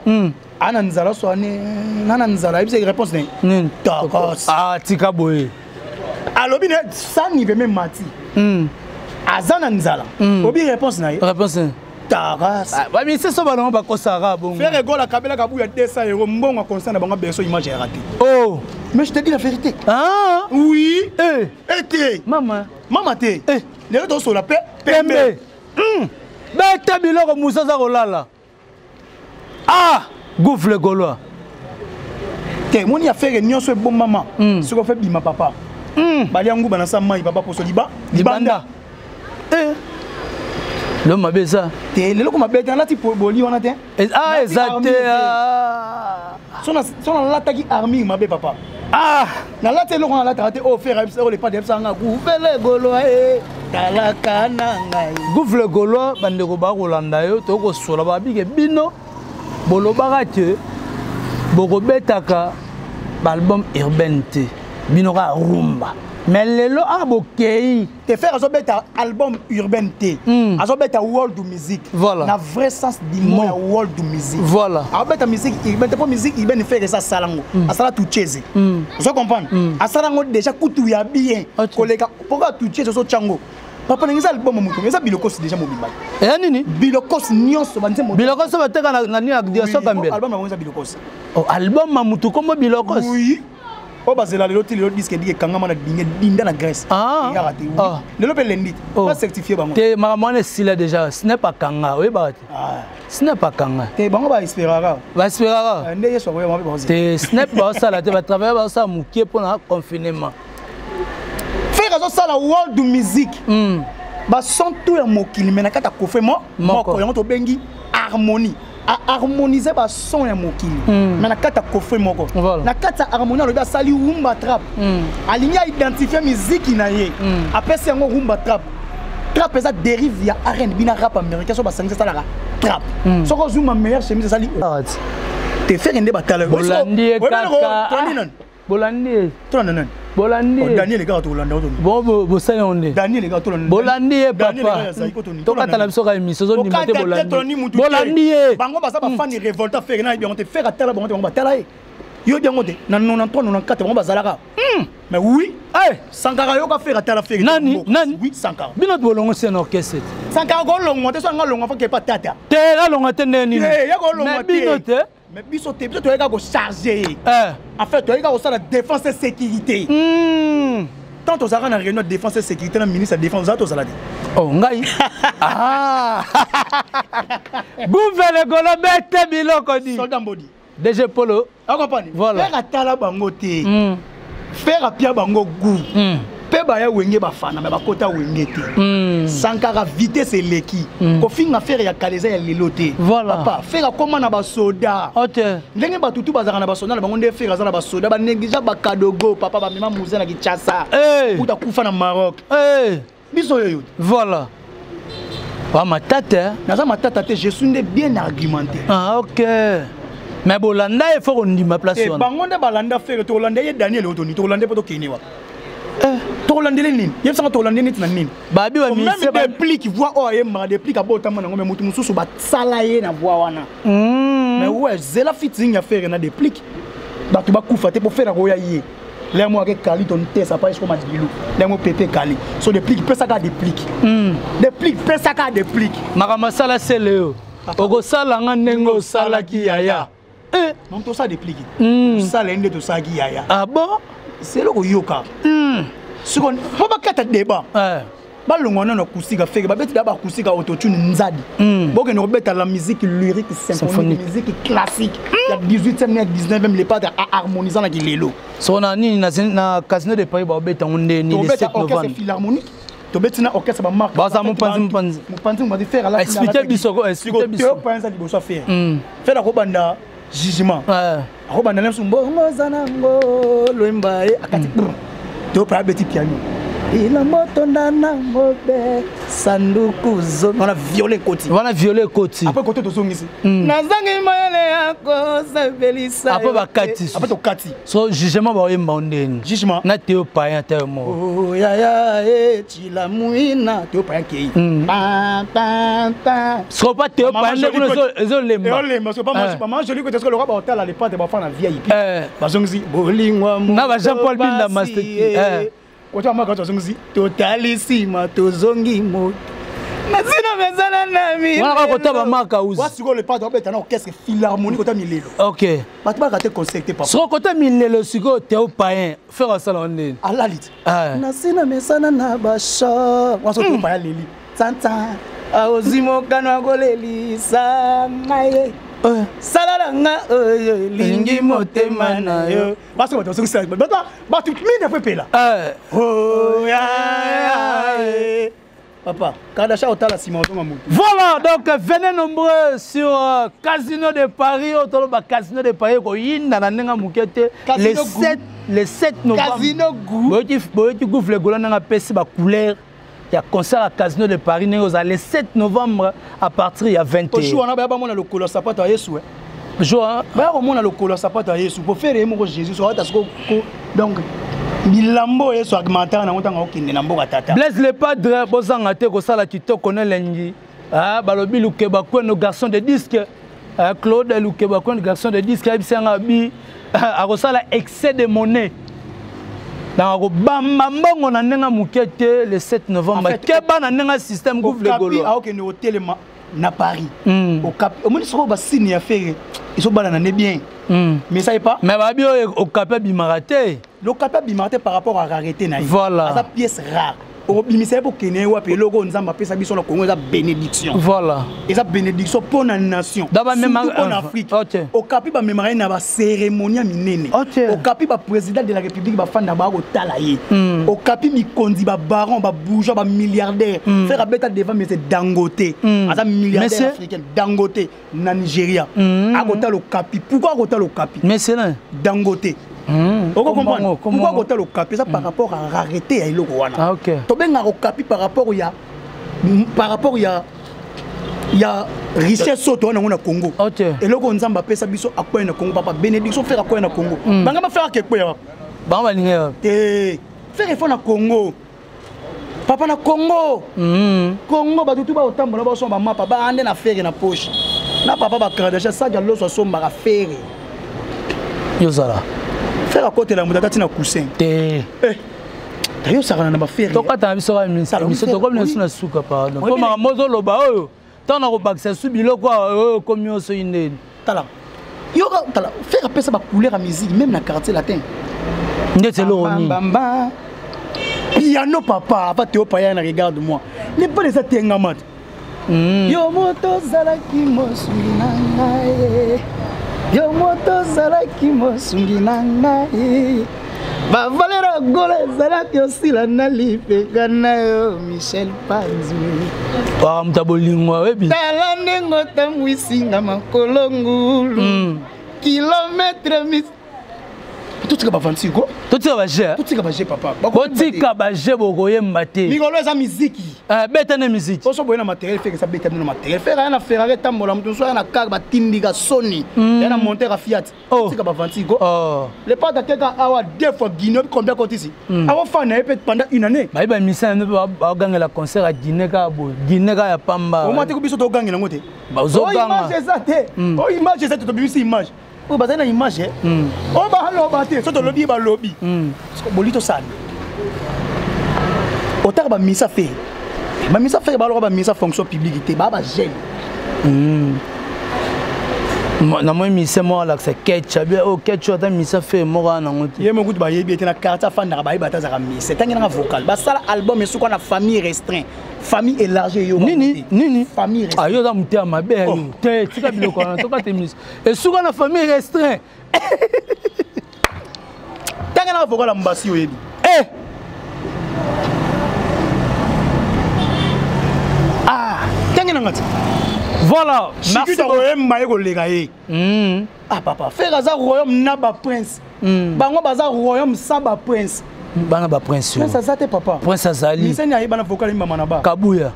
Ana nzala so ane nana nzala ibise réponse ne. Takos. Ah, tika boye. Alobi ne sani ve même mati. Azana nzala. Obi réponse na ye. Réponse. Taras. Bah mais c'est ça balon ba ko sara bon. Faire égole la kabela kabu ya 200 €, mbongo constant na bango beso image est raté. Oh, mais je te dis la vérité. Ah, oui. Était. Maman te. Les autres sont la paix. Pembe. Ba tabilo ko Moussa za kolala. Ah, gouffle golois. Te moni a faire nyonso e bon maman. Ce qu'on fait bima papa. Bali yangu bana sa mai papa pour so libanda. Le m'a ça. Te le ko mabeta na ti boli wana te. Ah, exact. Sona lataki army mabe papa. Ah, na late lo na lata te o faire le pas de ça nga gouffle golois talaka na ngai. Gouffle golois bande ko ba kolanda yo to ko sola ba bige bino. Bolobaka te boko betaka album urbain te bino ka rumba. Mais lelo abokei te faire azo beta album urbain te azo beta world music. Voilà. Na vrai sens du mot world music. Voilà. Azo beta musique urbain te pour musique urbain faire ça salango. Asala tout cheze. Vous comprenez? Asalango déjà kutu ya bien. Koleka pourquoi tout cheze so chango. Papa n'engisa album mutu mais ça bilokos déjà mobimba. Eh nini? Bilokos nyonso banze mo. Bilokos ba teka na ni ak so kambel. Album na bonza bilokos. Oh, album mamutu comme bilokos. Oui. Oh bazela le loti le disque dit kangama na dinda na Grèce. Ah. Le lope lendi. Pas certifié bango. Te maman est style déjà, ce n'est pas kanga, oui ba. Ce n'est pas kanga. Te bango ba espérara. Ba espérara. Ndeye so ba ba. Te snap ba ça la te va travailler ba ça mukie pour le confinement. Faire ça la world music. Ba son tout ya mokili mais na kata kofre moko yango to bengi harmonie. A harmoniser ba son ya mokili mais na kata kofre moko na kata harmonie alobi asali rumba trap alingi a identifier musique na ye apesi yango rumba trap eza dérive ya R&B na rap américain so basangisa salaka trap soko zuma meilleure chemise sali te faire ende batala bolandi kaka bolandi tonan bolandi Daniel les gars to Hollande bo sale onde Daniel les gars to Hollande bolandi papa to katala biso ka émission zo nimate bolandi bolandi bango basa ba fan révolta faire na bien on te faire atala bango te batala yo bien ngote na 93 94 bango bazalaka mais oui Sankara yo ka faire atala faire nani oui Sankara bino bolongo c'est un orchestre Sankara ko longo te so nga longo fa ke pas tata te la longo te neni ya ko longo te bino te mais biso te biso to eka ko charger en fait to eka ko sala défense et sécurité tant aux arana réunion de défense et sécurité na ministre de défense za to sala oh ngai ah gouverne golo bete biloko di soldat mbodi DG Polo a comprendre voilà faire atala bango te faire apia bango goût pe ba ya wenge ba fana ba kota wenge te Sankara vitesse leki ko finga faire ya kaleza ya lelote papa faire comment na ba soda ndenge ba tutu bazaka na ba soda bango nde faire za na ba soda ba négligea ba kadogo papa ba mema muze na Kinshasa uta kufa na Maroc biso yoyo voilà wa matata naza matata te je suis bien argumenté ah OK mais bolanda il faut qu'on dit ma place on bango nde balanda faire to Hollande ye Daniel Otoni to Hollande poto kinewa to Hollande nini yebsanga to Hollande nini na nini babi wa mi c'est des plis qui voit oh ye ma des plis ka bota mana ngome mutu mususu ba sala ye na voix wana mais ouais zela fitting ya faire na des plis ba tu ba kufa te pour faire roya ye les mois que Kali ton test ça pas est comme Adilou les mots pépé Kali so des plis peut ça ka des plis peut ça ka des plis makama sala sele oko sala nga nengo sala ki yaya non tout ça des plis ça l'ende tout ça ki yaya ah bon c'est le yoka ce qu'on faut pas qu'être débat balongwana na kusika feke babeti d'abord kusika autotune nzadi boke no beta la musique lyrique symphonique musique classique ya 18e et 19e les pas harmonisant na kilelo so na nini na Casino de Paris ba beta ngonde ni le 7 novembre orchestre philharmonique to betina orchestre ba marque ba za mupanzi mba di faire la expliquer biso to panza di boso faire faire ko banda jugement ko banda na sumbo ngozana ngo loembae akati to pa beti piano ila moto ndana ngobe sanduku zo wana violer koti après côté to zongisi nazangi mayele yako sabelisa après bakati après to kati so jugement ba yemba ndeni jugement na teo païen teo mo oh ya chila muina teo païen kei pa so pas teo païen ezo lemba so pas moi joli côté ce que le roi ba hotel à l'époque de ba fana VIP ba zongisi bolingwa mu na ba Jean Paul Binda master Oto amaka tozongi totalissima tozongi mo Nazina mezana nami wana ko taba maka uzi wasiko le pas d'obeta na orchestre philharmonique kota milelo OK batba ka te concerté papa so kota milelo siko teo païen faire ça l'onde alalit Nazina mezana na basha waso to païen leli tanta aozimo kanwa goleli sangaye salalanga oyo lingi motema na yo baso bato sokisa bato mine pe pela oh ya papa kada cha otala sima otonga mutu voilà donc venez nombreux sur Casino de Paris otoloba Casino de Paris ko yinda na nenga mukete le 7 novembre Casino goût boyoti goufle golana nga pesi ba couleur. Il y a concert à Casino de Paris le 7 novembre à partir de 20h. Aujourd'hui, on a le color sapato à Yesu. On a le color sapato à Yesu pour faire aimer Jésus. Donc, Milambo est sur augmentaire na otanga okinde na mboka tata. Blaise le padre bozanga te ko sala kito connaît lengi. Ah balobi lukeba ko no garçon de disque. Claude lukeba ko no garçon de disque abisanga bi a ko sala excès de monnaie. Dans le bambambongo na nenga mukete le 7 novembre keba na nenga système gouvle golo a ok no hôtel na Paris au cap au monde soko ba signe ya faire ils sont bana na bien mais ça est pas mais ba bio au cap bimarate le cap bimarate par rapport à rareté na voilà sa pièce rare au bimisé pour kene wa pe logo nzamba pesa biso na Congo za bénédiction voilà et ça bénédiction pour la nation d'abord même en Afrique au capi ba mémoire na ba cérémonie minene au capi ba président de la République ba fanda ba ko talaye au capi mi kondi ba baron ba bourgeois ba milliardaire faire abeta devant mais c'est Dangote asa milliardaire africain Dangote na Nigeria a ko talo capi pourquoi ko talo capi mais c'est là Dangote on comprend pourquoi côté le capi ça par rapport à rareté à iloko wana ah OK to benga ko capi par rapport il y a richesse soto wana na Congo OK et loko nzamba pesa biso akoya na Congo papa bénédiction faire akoya na Congo banga ba faire ke koya ba balinga te faire effort na Congo papa na Congo Congo ba tutu ba otambola ba so ba mapa ba ande na faire na poche na papa ba kradasha ça ya loso somba ka faire yozala faire à côté la mutata tina coussin te tayo saka na ba faire to kata biso ka miso to comme na suka pardon ko ma mozo loba oyo tana ko bakisa su biloko oyo komi oso ine tala yo tala faire pesa ba couleur à musique même na quartier latin ndete lo ni bamba piano papa va te opaya na regarde moi les pas les atengamat yo moto zalaki mosuli na ngai yo moto zalaki mosungi na ngai ba valera gole zalaki osila na lipeka na yo Michel Panzi wa mtabolingwa webi tala ndengo tamwisinga makolo ngulu kilometre mis tutika ba 26 ko tutika ba je tutika ba je papa tutika ba je bokoyemba te mikolo eza miziki beta na miziki oso boyena matériel fait que ça beta na matériel faire na Ferrari tambola mutu so na car ba tindika Sony na monter à Fiat tutika ba 26 ko le pas d'ateka awa deux fois Guinée combien côté ici awa fa na peut pendant une année ba iba misa ne ba gangela concert à Guinée ka bo Guinée ka ya pamba o mati ko biso to gangela ngote ba zo ganga image ça te o image ça te bisi image o ba na image o ba halo ba te so to lobby ba lobby bolito sali autant ba misa fait ba misa fait ba lo ba misa fonction publique te ba gêne Na moi mise moi là c'est ketchup o ketchup ta mise fait moi na ngote ye mo kutu ba yebi etena carte fan na ba yeba ta mise tangi na vocal ba sala album e suko na famille restreint famille élargie yo nini famille restreint ayo da muté ma be te tika biloko na to ka te mise e suko na famille restreint tangi na vocal mbasi yo yebi tangi na ngati. Voilà, merci beaucoup. Ah papa, faire ça royaume naba prince. Bango baza royaume saba prince. Bana ba prince. Prince Azate papa. Prince Azali. Mise ni ayeba na vocal mama na ba. Kabuya.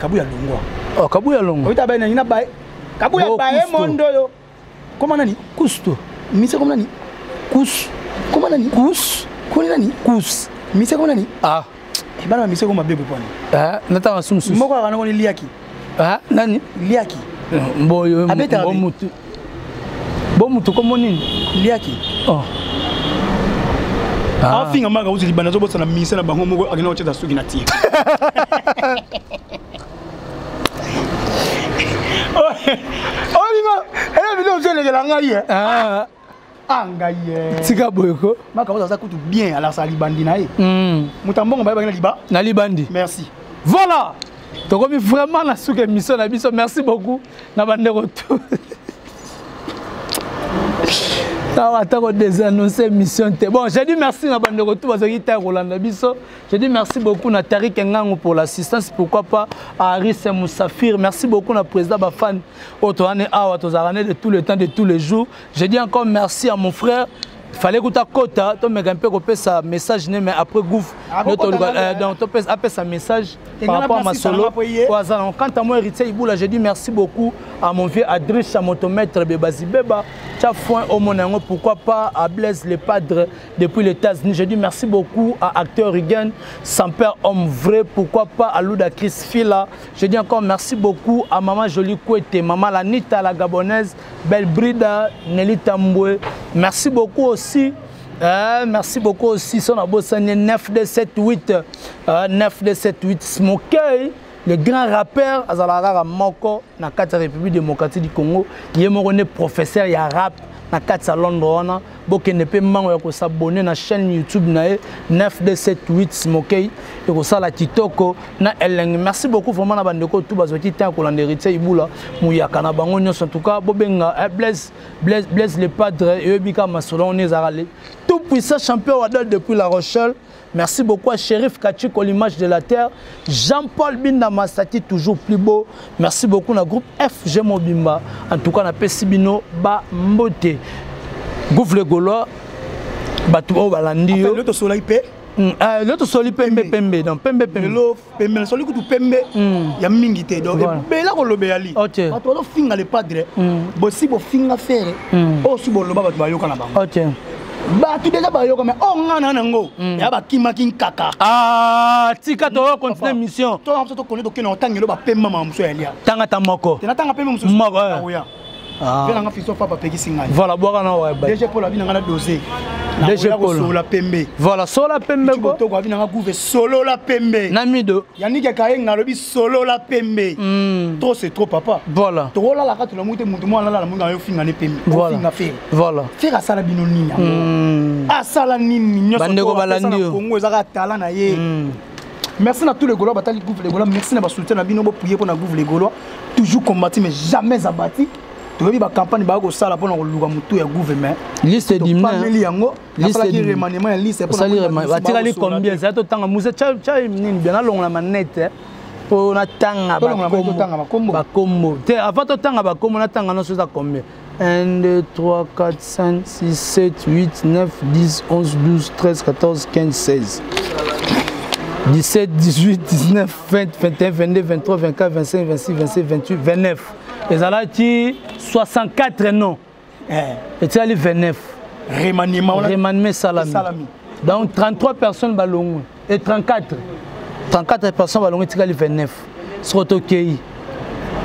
Kabuya longwa. Oh, Kabuya longwa. Oita ba na ba. Kabuya ba e mondo yo. Comment nani? Kusto. Mise comment nani? Kus. Comment nani? Kus. Comment nani? Kus. Mise comment nani? Ah. E bana mise comment bebe poni. Nata sumsu. Moko kana ko ni liaki. Nani? Liaki. Mboyo mutu. Bon mutu comme nini? Liaki. Oh. Afinga maga uzi libana zo botsa na mise na bango moko agena ocheza sugi na tie. Oh bima, elle vient de le ngai. Angaye. Tika boyoko. Maka oza kutu bien ala sa libandi na e. Mutambongo ba na liba. Na libandi. Merci. Voilà. Donc vraiment la souke émission na biso, merci beaucoup. Na bande retour. Attends, désannoncer mission. Bon, j'ai dit merci na bande retour parce que ta Rolanda biso. J'ai dit merci beaucoup na Tariq Ngango pour l'assistance, pourquoi pas à Aris Moussafir. Merci beaucoup na président Bafan Otoane Awa Tozarane de tout le temps de tous les jours. J'ai dit encore merci à mon frère. Il fallait que tu aies un peu un message, mais après gouffre, donc tu as un message par rapport à ma solo. Quant à moi, héritier Iboula, j'ai dit merci beaucoup à mon vieux Adrich, à mon maître Bebazi Beba, Tchafouin Omonango, pourquoi pas à Blaise les Padres depuis les États-Unis. J'ai dit merci beaucoup à Acteur Rigan, sans père homme vrai, pourquoi pas à Louda Chris Fila. J'ai dit encore merci beaucoup à Maman Jolie Kouete, Maman Lanita, la Gabonaise, Belle Brida, Nelly Tamboué. Merci beaucoup aussi. Merci beaucoup aussi. Son abossane 9278 9278 Smokey, le grand rappeur Azalara Moko, dans la République démocratique du Congo. Il est professeur, il y a rap. Na 4 Londres, boke ne peut pas s'abonner à la chaîne YouTube 9278 Smokey et ko sala TikTok na eleng. Merci beaucoup vraiment na bandeko tout bazoti tant ko l'héritier Iboula muyaka na bango nyonso en tout cas bobenga Blaise les Padres et Bika Masolo on est aralé tout puissant champion Wadol depuis La Rochelle. Merci beaucoup à Shérif Kachiko, l'image de la terre. Jean-Paul Binda Mastati, toujours plus beau. Merci beaucoup à groupe FG Mobimba. En tout cas, on a Pessibino Ba Mbote. Gouffre le Gaulois. Batouo Balandi. L'autre soleil paix. L'autre soleil pembe pembe. Donc pembe pembe. L'autre pembe. Le soleil que tu pembe. Il y a mingité. Donc, mais là, on le béali. Ok. Quand on finga les padres, si on finga faire, oh, si on le bat, tu vas y aller. Ok. Bah tu déjà bayo comme oh ngana nango ya ba kimakin kaka tika to continuer mission to on to connaît to keno tangelo ba pemma mamso elia tanga tamoko tena tanga pemma mamso moko ya vela nga fiso papa peki singa voilà boka na wa ba DG Paul abi nga na dossier DG Paul solo la pembe voilà solo la pembe ko to ko abi nga gouver solo la pembe namido yannick kaye nga lobi solo la pembe trop c'est trop papa voilà to la ka to la muté mutu mo la mo nga yo finga ne pembe finga faire voilà faire sala bino nini asala nini nyoso bandeko balandi yo Congo ezaka talent na ye. Merci à tous les Gaulois, Batali Gouffre les Gaulois. Merci à nos soutiens, à Bino prier pour nos Gouffre les Gaulois. Toujours combattu, mais jamais abattu. Tu vois, la campagne va au sala pour nous louer mutu et gouvernement. Liste d'hymne. Liste de remaniement, liste pour nous. Va tirer combien? C'est autant à Moussa. Tchai, bien long la manette. Pour na tanga ba combo. Avant to tanga ba combo na tanga no so za combien? 1, 2, 3, 4, 5, 6, 7, 8, 9, 10, 11, 12, 13, 14, 15, 16. 17, 18, 19, 20, 21, 22, 23, 24, 25, 26, 27, 28, 29. Et ça là, 64 noms. Et tu as les 29. Remaniement Salami. Donc 33 personnes ballon et 34 personnes ballon et tu as les 29. Srotokei.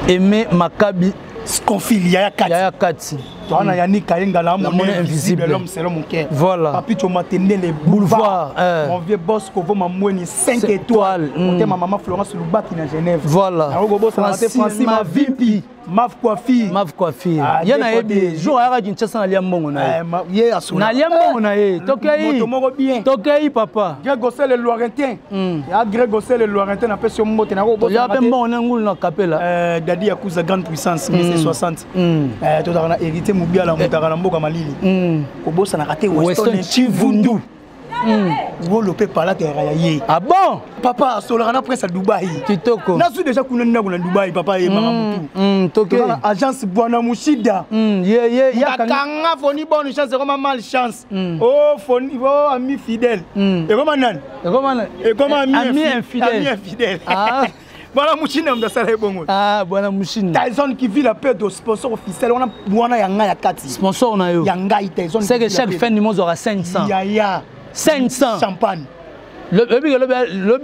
Aimé Makabi. Sconfil, Yaya Kati. Toi, on a Yannick Kayenga, l'homme invisible, l'homme selon mon cœur. Voilà. Papi, tu m'as tenu les boulevards. Mon vieux boss, Kovo m'a moué 5 étoiles. On ma maman Florence Louba qui est à Genève. Voilà. Francis, ma VIP. Maf Coiffure. Maf Coiffure. Il y en a des jours à Kinshasa, na liambongo na. Na liambongo na ye. Tokei. Tokei papa. Grégosel le Loirentin. Ya Grégosel le Loirentin na pesi mbote na ko. Ya pe mbongo na ngulu na kapela. Dadi ya kuza grande puissance 1960. To da na hérité Mubiala mutaka na mboka Malili. Ko bossa na kate Weston Chivundu. Wolo pe pala terra ye. Ah bon? Papa solana na presse à Dubaï. Kitoko. Na su déjà kuna na Dubaï papa et maman mutu. Toke. Agence Bwana Mushida. Ya kanga foni bonne chance comme mal chance. Oh foni ami fidèle. Et comment nan? Et comment ami infidèle. Ami infidèle. Ah. Bwana Mushina mdasala bongo. Ah Bwana Mushina. Tyson qui vit la paix de sponsor officiel. On a Bwana yanga ya kati. Sponsor na yo. Yanga Tyson. C'est que chaque fin du mois aura 500. Ya. 500 champagne. Lobby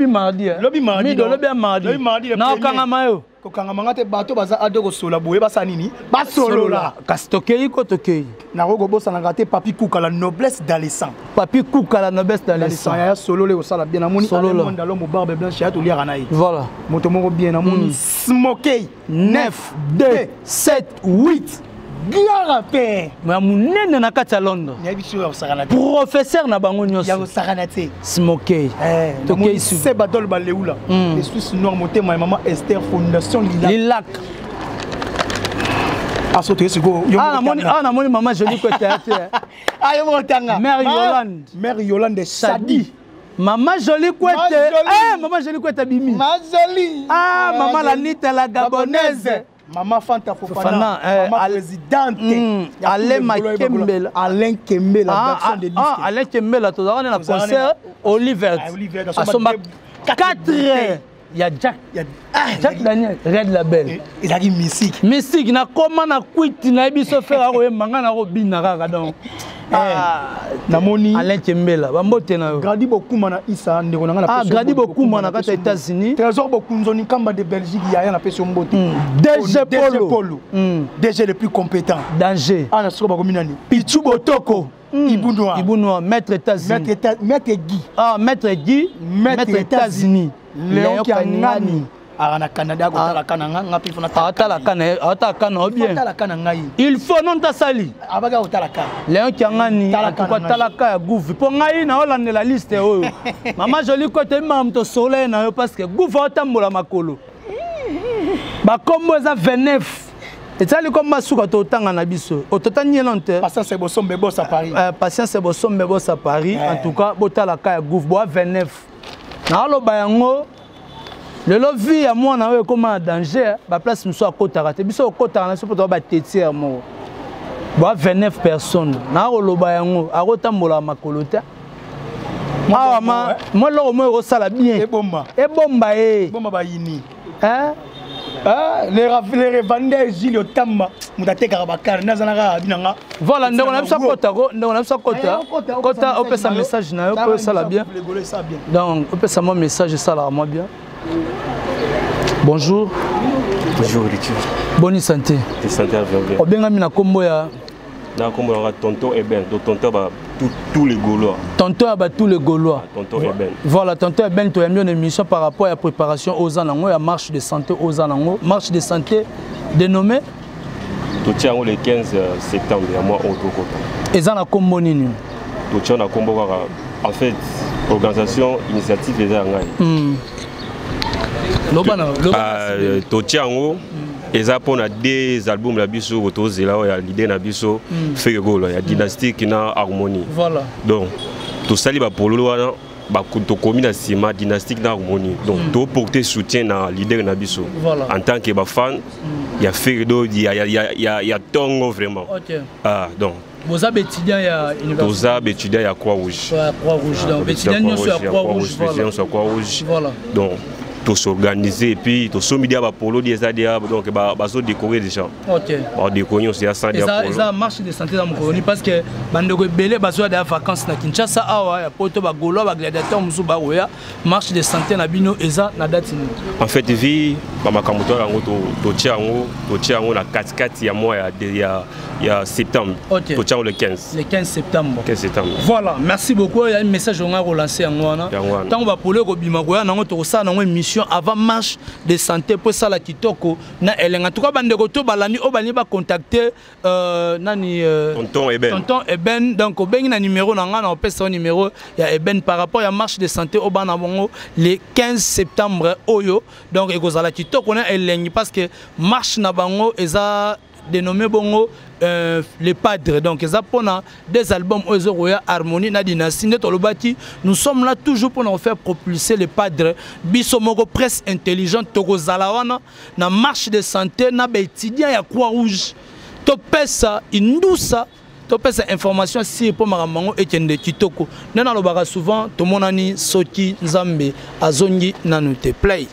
mardi. Lobby mardi. Lobby mardi. Na okangama yo. Kokangama te bato baza ado ko sola boye basa nini? Ba solola. Kasi tokei ko tokei. Na rogo bosa na ngate Papi Kouka la noblesse dans les sangs. Papi Kouka la noblesse dans les sangs. Ya solo le osala bien na moni ale monde l'homme au barbe blanche ya to liara na ye. Voilà. Moto moko bien na moni Smokey 9 2 7 8 grand rappeur. Mais munene na kati ya Londres. Professeur na bango nyonso. Ya saranate. Smokey. Tokei su. C'est Badol Baleoula. Les Suisses noirs monté ma maman Esther Fondation Lilac. Ah sauter ce go. Na moni maman jolie côté ate. Ah yo montanga. Mère Yolande. Mère Yolande Sadi. Maman jolie côté. Maman jolie côté bimi. Ma jolie. Ah maman la nita la gabonaise. Maman Fanta Fofana, maman présidente, Alain Kembela, version de disque. Alain Kembela, tu as un concert Oliver. À son 4 heures. Il y a Jack Daniel, Red Label. Il a dit musique. Musique, na comment na quitté na biso faire a manga na robina kaka donc. Namoni Alain Kembela, bambote na yo. Gradi beaucoup mana isa ndeko na na gradi beaucoup mana kata États-Unis. Trésor beaucoup nzoni kamba de Belgique ya na pesi mbote. DG Polo. DG le plus compétent. Danger. Ana soko ba kominani. Pichu Botoko. Ibounois, maître États-Unis. Maître Guy. Ah, maître Guy, maître États-Unis. Léon Kiangani. Arana Canada ko tala kananga ngapi fona tala kana bien. Il faut non ta sali. Abaga ko tala kana. Léon Kiangani ko tala ka gouv. Po ngai na olande la liste oyo. Maman jolie côté mam to soleil na yo parce que gouv otambola makolo. Ba kombo za 29. Et ça, comme Masuka Totanga Nabiso, au total Nielante. Patience et Bosson Bebos à Paris. Patience et Bosson Bebos à Paris. En tout cas, Botala Kaya Goufbois 29. Nalo Bayango, le lobby à moi, on a comme un danger. Ma place, nous sommes à Kotara. Tu es au Kotara, nous sommes à Tétier. 29 personnes. Nalo Bayango, à Rotambola Makolota. Moi, là, moi, je suis bien. Et bomba. Et bomba, eh. Bomba, Bayini. Hein? Les revendeurs Gilles Otamba, Moutate Karabakar, Nazanara, Binanga. Voilà, nous avons ça Kota, on peut ça message, on peut ça bien. Donc, on peut ça mon message, ça là, moi bien. Bonjour. Bonjour, Richard. Bonne santé. Santé, bien. Bien, na kombo ya. Na kombo ya tonton Eben, tonton ba tous les Gaulois. Tonton ba tous les Gaulois. Tonton Eben. Voilà, tonton Eben, tu as mis une émission par rapport à la préparation aux Anango, à la marche de santé aux Anango, marche de santé dénommée. Tu tiens le 15 septembre, à moi au Togo. Et ça na kombo nini? Tu tiens na kombo en fait organisation initiative des Angai. Totiango eza pona des albums la biso otozela ya l'idée na biso fait golo ya dynastique na harmonie. Voilà. Donc to sali ba pololo wana ba to komi na sima dynastique na harmonie. Donc to porter soutien na leader na biso. Voilà. En tant que ba fan ya fait do ya tongo vraiment. OK. Ah donc vous avez étudiant ya université. Vous avez étudiant ya Croix-Rouge. Croix-Rouge. Donc étudiant sur Croix-Rouge. Voilà. Donc tout s'organiser et puis tout sommet dia ba polo dia ça dia donc ba so décorer déjà. OK. Ba décorer aussi à ça dia polo. Ça marche de santé dans mon colonie parce que bandeko belé ba so des vacances na Kinshasa awa ya poto ba golo ba gladiateur musu ba roya marche de santé na bino eza na date ni. En fait vie ba makamoto yango to tiango na 4 ya mois ya septembre. To tiango le 15. Le 15 septembre. 15 septembre. Voilà, merci beaucoup. Il y a un message on a relancé en wana. Tant va polo ko bima ko ya nango to ça nango émission avant marche de santé pour ça la kitoko na elenga. En tout cas bandeko to balani o bani ba contacter nani tonton Eben donc obengi na numéro na nga na opesa son numéro ya Eben par rapport à marche de santé au bana bongo le 15 septembre oyo donc ekozala kitoko na elengi parce que marche na bango eza dénommé bongo les padres donc ils ont des albums Ozoya Harmonie na dynastie nous sommes là toujours pour nous faire propulser les padres bisomoko presse intelligente tokozalawana na marche de santé na ba étudiant ya Croix-Rouge to pesa indusa to pesa information si pour maramango ekende kitoko nana lobaka souvent to monani soki nzambe azongi nanu te play.